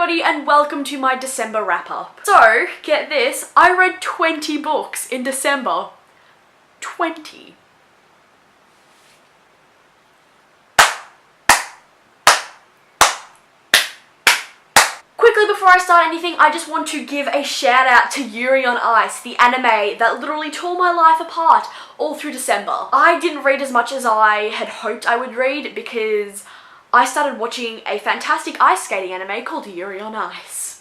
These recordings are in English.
everybody and welcome to my December wrap-up. So, get this, I read 20 books in December. 20. Quickly before I start anything, I just want to give a shout out to Yuri on Ice, the anime that literally tore my life apart all through December. I didn't read as much as I had hoped I would read because I started watching a fantastic ice skating anime called Yuri on Ice.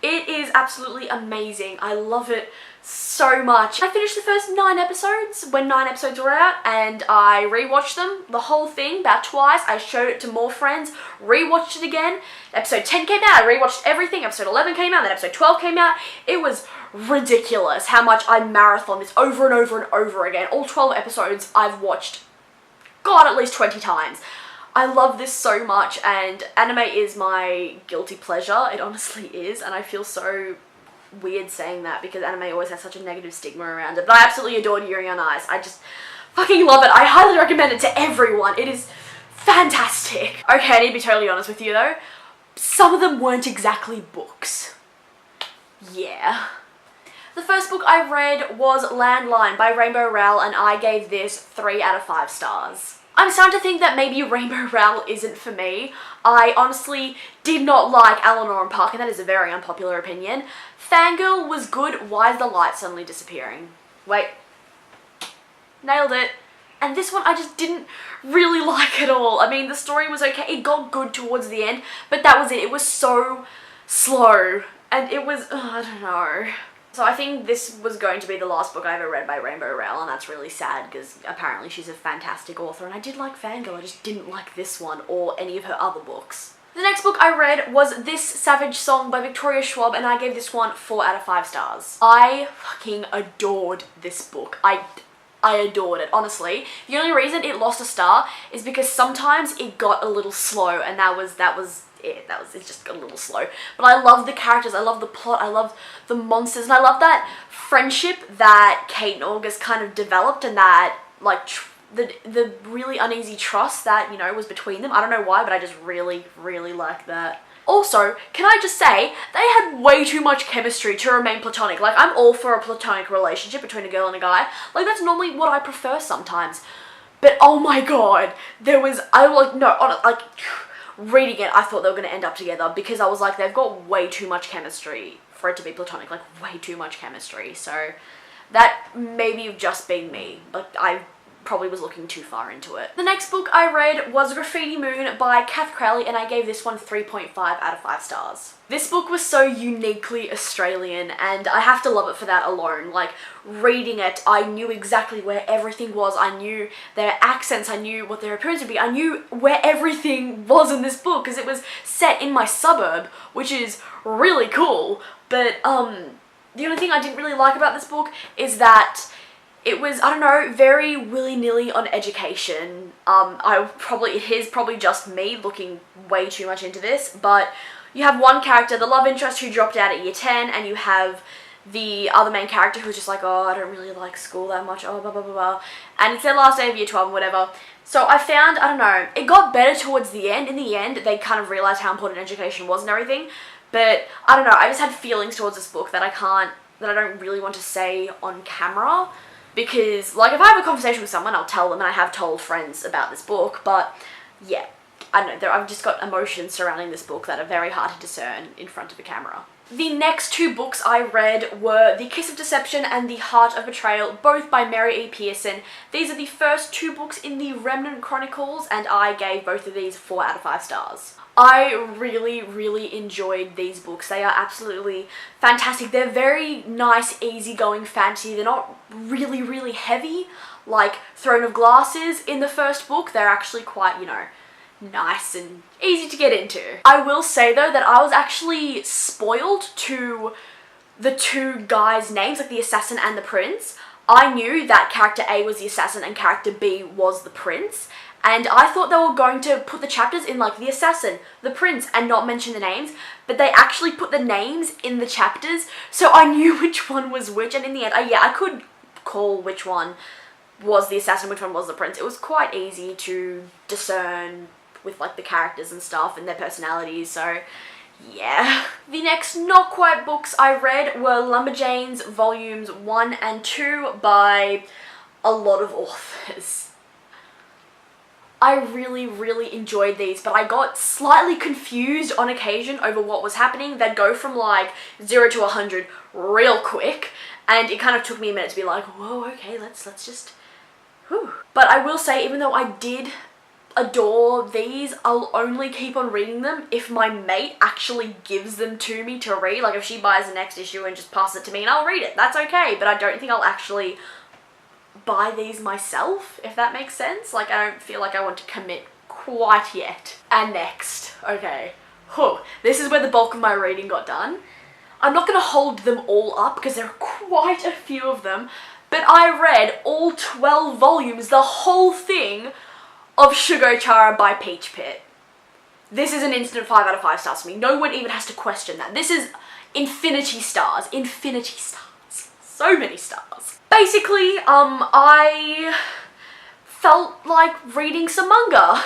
It is absolutely amazing. I love it so much. I finished the first 9 episodes when 9 episodes were out and I rewatched them, the whole thing, about twice. I showed it to more friends, rewatched it again. Episode 10 came out, I rewatched everything. Episode 11 came out, then episode 12 came out. It was ridiculous how much I marathoned this over and over and over again. All 12 episodes I've watched, God, at least 20 times. I love this so much, and anime is my guilty pleasure. It honestly is, and I feel so weird saying that because anime always has such a negative stigma around it, but I absolutely adored Yuri on Ice. I just fucking love it. I highly recommend it to everyone. It is fantastic. Okay, I need to be totally honest with you though. Some of them weren't exactly books. Yeah. The first book I read was Landline by Rainbow Rowell, and I gave this 3 out of 5 stars. I'm starting to think that maybe Rainbow Rowell isn't for me. I honestly did not like Eleanor and Park, and that is a very unpopular opinion. Fangirl was good. Why is the light suddenly disappearing? Wait. Nailed it. And this one I just didn't really like at all. I mean, the story was okay. It got good towards the end, but that was it. It was so slow, and it was, I don't know. So I think this was going to be the last book I ever read by Rainbow Rowell, and that's really sad because apparently she's a fantastic author, and I did like Fangirl, I just didn't like this one or any of her other books. The next book I read was This Savage Song by Victoria Schwab, and I gave this one 4 out of 5 stars. I fucking adored this book. I adored it, honestly. The only reason it lost a star is because sometimes it got a little slow, and it's just a little slow. But I love the characters, I love the plot, I love the monsters, and I love that friendship that Kate and August kind of developed, and that, like, the really uneasy trust that, you know, was between them. I don't know why, but I just really, really like that. Also, can I just say, they had way too much chemistry to remain platonic. Like, I'm all for a platonic relationship between a girl and a guy. Like, that's normally what I prefer sometimes. But, oh my god, reading it, I thought they were going to end up together because I was like, they've got way too much chemistry for it to be platonic, like way too much chemistry. So that maybe just being me, like I probably was looking too far into it. The next book I read was Graffiti Moon by Kath Crowley, and I gave this one 3.5 out of 5 stars. This book was so uniquely Australian, and I have to love it for that alone. Like, reading it, I knew exactly where everything was. I knew their accents, I knew what their appearance would be, I knew where everything was in this book because it was set in my suburb, which is really cool. But the only thing I didn't really like about this book is that it was, I don't know, very willy-nilly on education. It is probably just me looking way too much into this, but you have one character, the love interest, who dropped out at year 10, and you have the other main character who's just like, oh, I don't really like school that much, oh, blah, blah, blah, blah. And it's their last day of year 12 and whatever. So I found, I don't know, it got better towards the end. In the end, they kind of realised how important education was and everything. But, I don't know, I just had feelings towards this book that I don't really want to say on camera. Because, like, if I have a conversation with someone, I'll tell them, and I have told friends about this book, but, yeah, I don't know, I've just got emotions surrounding this book that are very hard to discern in front of a camera. The next 2 books I read were The Kiss of Deception and The Heart of Betrayal, both by Mary E. Pearson. These are the first 2 books in the Remnant Chronicles, and I gave both of these 4 out of 5 stars. I really, really enjoyed these books. They are absolutely fantastic. They're very nice, easygoing fantasy. They're not really, really heavy like Throne of Glass is in the first book. They're actually quite, you know, nice and easy to get into. I will say though that I was actually spoiled to the 2 guys' names, like the assassin and the prince. I knew that character A was the assassin and character B was the prince. And I thought they were going to put the chapters in like the assassin, the prince, and not mention the names, but they actually put the names in the chapters, so I knew which one was which, and in the end, I could call which one was the assassin, which one was the prince. It was quite easy to discern with like the characters and stuff and their personalities, so yeah. The next not quite books I read were Lumberjanes volumes 1 and 2 by a lot of authors. I really enjoyed these, but I got slightly confused on occasion over what was happening. They'd go from like 0 to 100 real quick, and it kind of took me a minute to be like, whoa, okay, let's just, whew. But I will say, even though I did adore these, I'll only keep on reading them if my mate actually gives them to me to read. Like if she buys the next issue and just passes it to me and I'll read it, that's okay, but I don't think I'll actually buy these myself, if that makes sense. Like I don't feel like I want to commit quite yet. And next, okay, this is where the bulk of my reading got done. I'm not going to hold them all up because there are quite a few of them, but I read all 12 volumes, the whole thing, of Shugo-chara by Peach Pit. This is an instant 5 out of 5 stars for me. No one even has to question that. This is infinity stars. Infinity stars. So many stars. Basically, I felt like reading some manga.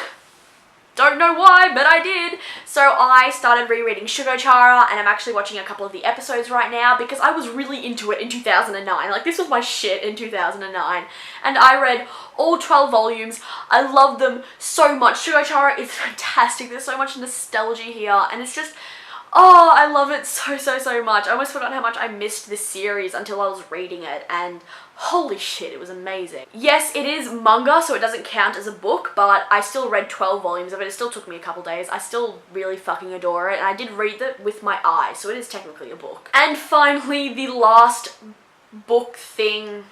Don't know why, but I did. So I started rereading Shugo-chara, and I'm actually watching a couple of the episodes right now because I was really into it in 2009. Like, this was my shit in 2009. And I read all 12 volumes. I love them so much. Shugo-chara is fantastic. There's so much nostalgia here, and it's just, oh, I love it so much. I almost forgot how much I missed this series until I was reading it, and holy shit, it was amazing. Yes, it is manga, so it doesn't count as a book, but I still read 12 volumes of it. It still took me a couple days. I still really fucking adore it, and I did read it with my eyes, so it is technically a book. And finally, the last book thing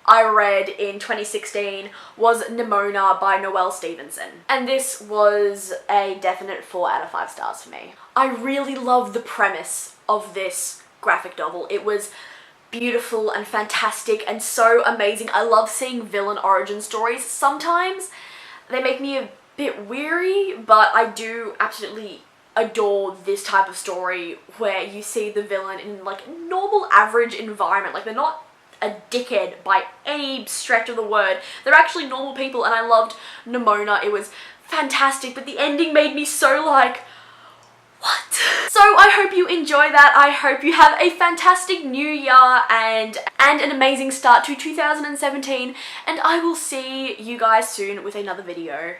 I read in 2016 was Nimona by Noelle Stevenson. And this was a definite 4 out of 5 stars for me. I really love the premise of this graphic novel. It was beautiful and fantastic and so amazing. I love seeing villain origin stories. Sometimes they make me a bit weary, but I do absolutely adore this type of story where you see the villain in like a normal average environment. Like, they're not a dickhead by any stretch of the word. They're actually normal people, and I loved Nimona. It was fantastic, but the ending made me so like, what? So I hope you enjoy that. I hope you have a fantastic new year and an amazing start to 2017, and I will see you guys soon with another video.